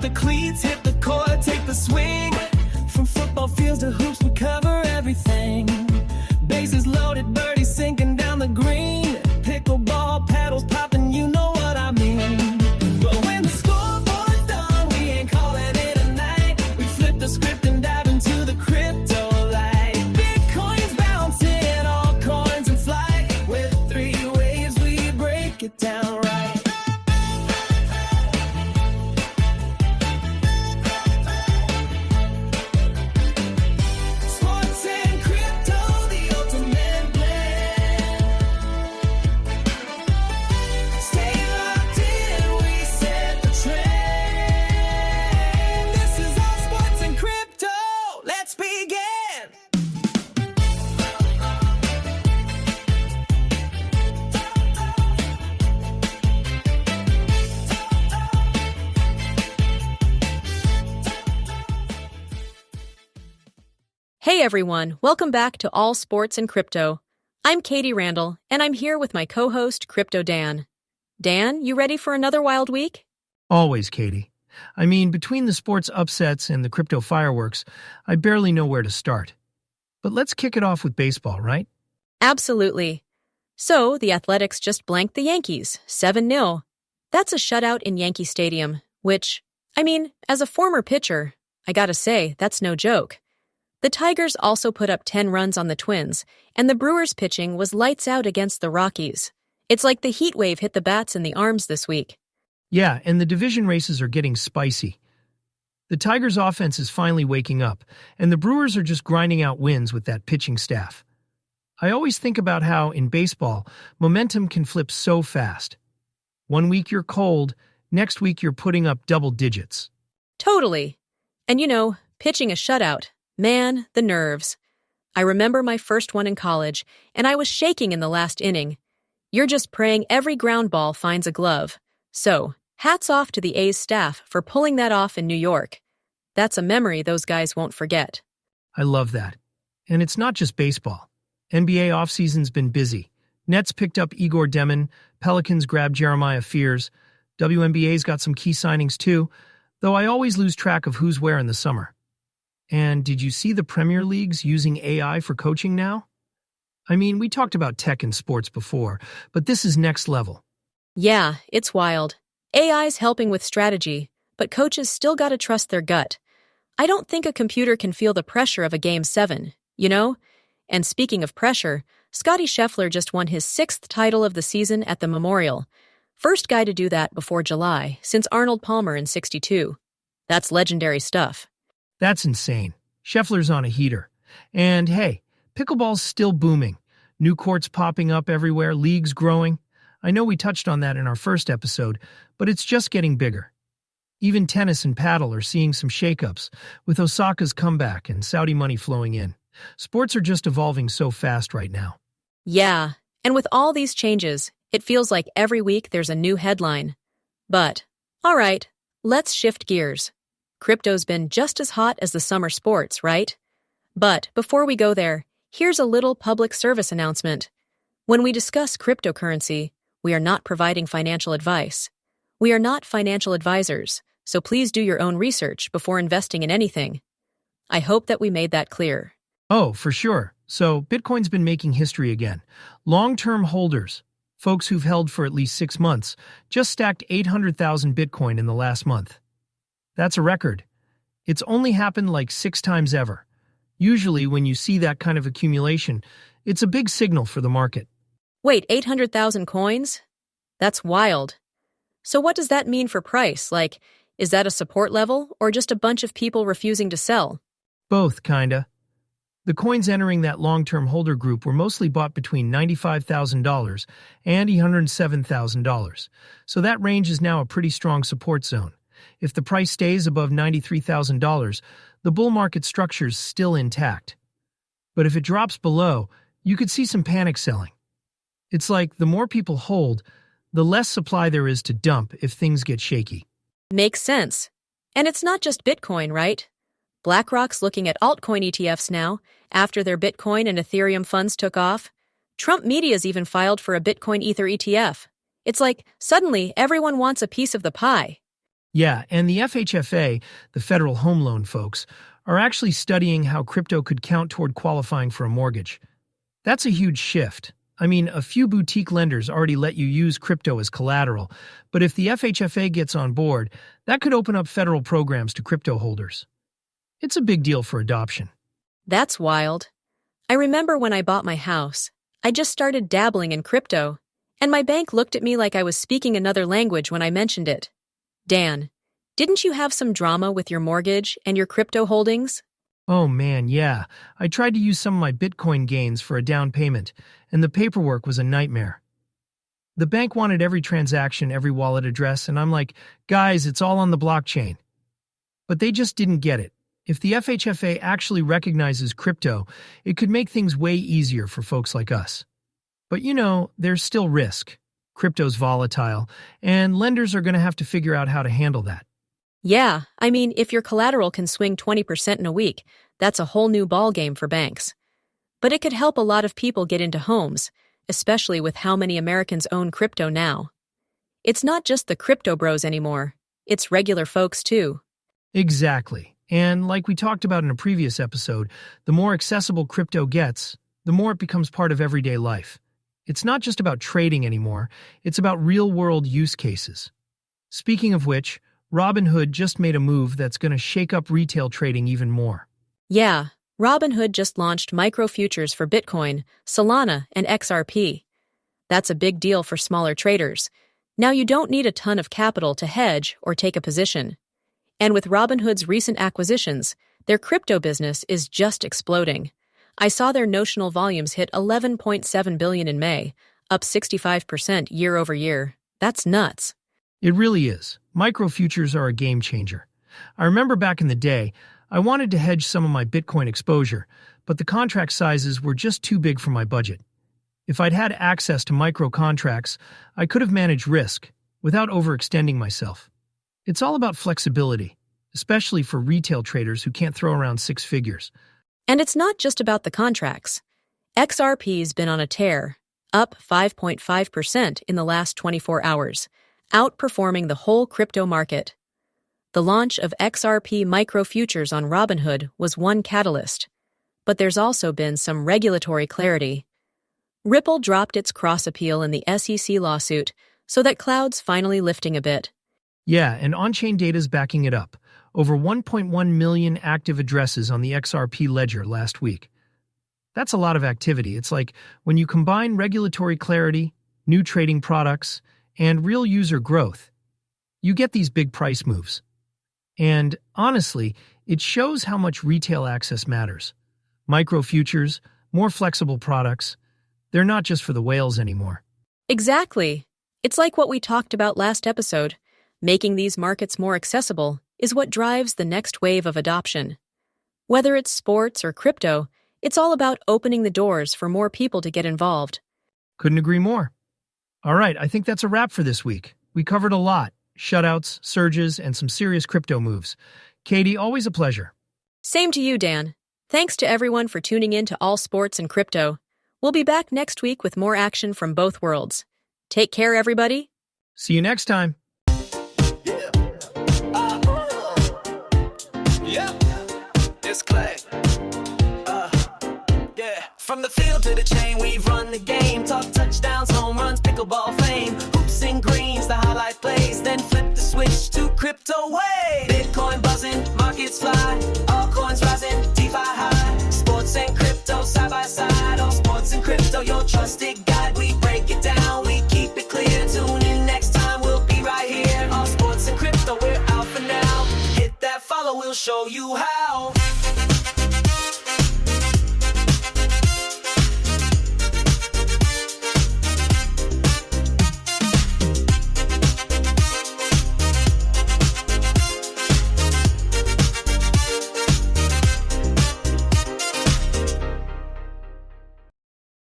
the cleats, hit the court, take the swing. From football fields to hoops, we cover everything. Bases loaded, birdies sinking down the green. Pickleball, paddles popping, you know what I mean. But when the scoreboard's done, we ain't calling it a night. We flip the script and dive into the crypto light. Bitcoin's bouncing, all coins in flight. With 3 waves, we break it down right. Sports and crypto, the ultimate blend. Stay locked in, we set the trend. This is all sports and crypto. Let's begin. Hey everyone, welcome back to All Sports and Crypto. I'm Katie Randall, and I'm here with my co-host, Crypto Dan. Dan, you ready for another wild week? Always, Katie. I mean, between the sports upsets and the crypto fireworks, I barely know where to start. But let's kick it off with baseball, right? Absolutely. So, the Athletics just blanked the Yankees, 7-0. That's a shutout in Yankee Stadium, which, as a former pitcher, I gotta say, that's no joke. The Tigers also put up 10 runs on the Twins, and the Brewers' pitching was lights out against the Rockies. It's like the heat wave hit the bats in the arms this week. Yeah, and the division races are getting spicy. The Tigers' offense is finally waking up, and the Brewers are just grinding out wins with that pitching staff. I always think about how, in baseball, momentum can flip so fast. One week you're cold, next week you're putting up double digits. Totally. And pitching a shutout. Man, the nerves. I remember my first one in college, and I was shaking in the last inning. You're just praying every ground ball finds a glove. So, hats off to the A's staff for pulling that off in New York. That's a memory those guys won't forget. I love that. And it's not just baseball. NBA offseason's been busy. Nets picked up Igor Demin, Pelicans grabbed Jeremiah Fears, WNBA's got some key signings too, though I always lose track of who's where in the summer. And did you see the Premier Leagues using AI for coaching now? We talked about tech in sports before, but this is next level. Yeah, it's wild. AI's helping with strategy, but coaches still gotta trust their gut. I don't think a computer can feel the pressure of a Game 7, And speaking of pressure, Scottie Scheffler just won his 6th title of the season at the Memorial. First guy to do that before July, since Arnold Palmer in '62. That's legendary stuff. That's insane. Scheffler's on a heater. And hey, pickleball's still booming. New courts popping up everywhere, leagues growing. I know we touched on that in our first episode, but it's just getting bigger. Even tennis and paddle are seeing some shakeups, with Osaka's comeback and Saudi money flowing in. Sports are just evolving so fast right now. Yeah, and with all these changes, it feels like every week there's a new headline. But, all right, let's shift gears. Crypto's been just as hot as the summer sports, right? But before we go there, here's a little public service announcement. When we discuss cryptocurrency, we are not providing financial advice. We are not financial advisors, so please do your own research before investing in anything. I hope that we made that clear. Oh, for sure. So, Bitcoin's been making history again. Long-term holders, folks who've held for at least 6 months, just stacked 800,000 Bitcoin in the last month. That's a record. It's only happened like 6 times ever. Usually, when you see that kind of accumulation, it's a big signal for the market. Wait, 800,000 coins? That's wild. So what does that mean for price? Is that a support level, or just a bunch of people refusing to sell? Both, kinda. The coins entering that long-term holder group were mostly bought between $95,000 and $107,000, so that range is now a pretty strong support zone. If the price stays above $93,000, the bull market structure's still intact. But if it drops below, you could see some panic selling. It's like the more people hold, the less supply there is to dump if things get shaky. Makes sense. And it's not just Bitcoin, right? BlackRock's looking at altcoin ETFs now, after their Bitcoin and Ethereum funds took off. Trump Media's even filed for a Bitcoin Ether ETF. It's like, suddenly, everyone wants a piece of the pie. Yeah, and the FHFA, the federal home loan folks, are actually studying how crypto could count toward qualifying for a mortgage. That's a huge shift. I mean, a few boutique lenders already let you use crypto as collateral, but if the FHFA gets on board, that could open up federal programs to crypto holders. It's a big deal for adoption. That's wild. I remember when I bought my house, I just started dabbling in crypto, and my bank looked at me like I was speaking another language when I mentioned it. Dan, didn't you have some drama with your mortgage and your crypto holdings? Oh man, yeah. I tried to use some of my Bitcoin gains for a down payment, and the paperwork was a nightmare. The bank wanted every transaction, every wallet address, and I'm like, guys, it's all on the blockchain. But they just didn't get it. If the FHFA actually recognizes crypto, it could make things way easier for folks like us. But there's still risk. Crypto's volatile, and lenders are going to have to figure out how to handle that. Yeah, I mean, if your collateral can swing 20% in a week, that's a whole new ballgame for banks. But it could help a lot of people get into homes, especially with how many Americans own crypto now. It's not just the crypto bros anymore, it's regular folks too. Exactly. And like we talked about in a previous episode, the more accessible crypto gets, the more it becomes part of everyday life. It's not just about trading anymore, it's about real-world use cases. Speaking of which, Robinhood just made a move that's going to shake up retail trading even more. Yeah, Robinhood just launched micro futures for Bitcoin, Solana, and XRP. That's a big deal for smaller traders. Now you don't need a ton of capital to hedge or take a position. And with Robinhood's recent acquisitions, their crypto business is just exploding. I saw their notional volumes hit $11.7 billion in May, up 65% year over year. That's nuts. It really is. Micro futures are a game changer. I remember back in the day, I wanted to hedge some of my Bitcoin exposure, but the contract sizes were just too big for my budget. If I'd had access to micro contracts, I could have managed risk without overextending myself. It's all about flexibility, especially for retail traders who can't throw around six figures. And it's not just about the contracts. XRP's been on a tear, up 5.5% in the last 24 hours, outperforming the whole crypto market. The launch of XRP micro futures on Robinhood was one catalyst, but there's also been some regulatory clarity. Ripple dropped its cross appeal in the SEC lawsuit, so that cloud's finally lifting a bit. Yeah, and on-chain data's backing it up. Over 1.1 million active addresses on the XRP ledger last week. That's a lot of activity. It's like when you combine regulatory clarity, new trading products, and real user growth, you get these big price moves. And honestly, it shows how much retail access matters. Micro futures, more flexible products, they're not just for the whales anymore. Exactly. It's like what we talked about last episode. Making these markets more accessible is what drives the next wave of adoption. Whether it's sports or crypto, it's all about opening the doors for more people to get involved. Couldn't agree more. All right, I think that's a wrap for this week. We covered a lot. Shutouts, surges, and some serious crypto moves. Katie, always a pleasure. Same to you, Dan. Thanks to everyone for tuning in to All Sports and Crypto. We'll be back next week with more action from both worlds. Take care, everybody. See you next time. It's Clay. From the field to the chain, we run the game. Talk touchdowns, home runs, pickleball fame. Hoops and greens, the highlight plays. Then flip the switch to crypto way. Bitcoin buzzing, markets fly. All coins rising, DeFi high. Sports and crypto side by side. All sports and crypto, your trusted guide. We break it down, we keep it clear. Tune in next time, we'll be right here. All sports and crypto, we're out for now. Hit that follow, we'll show you how.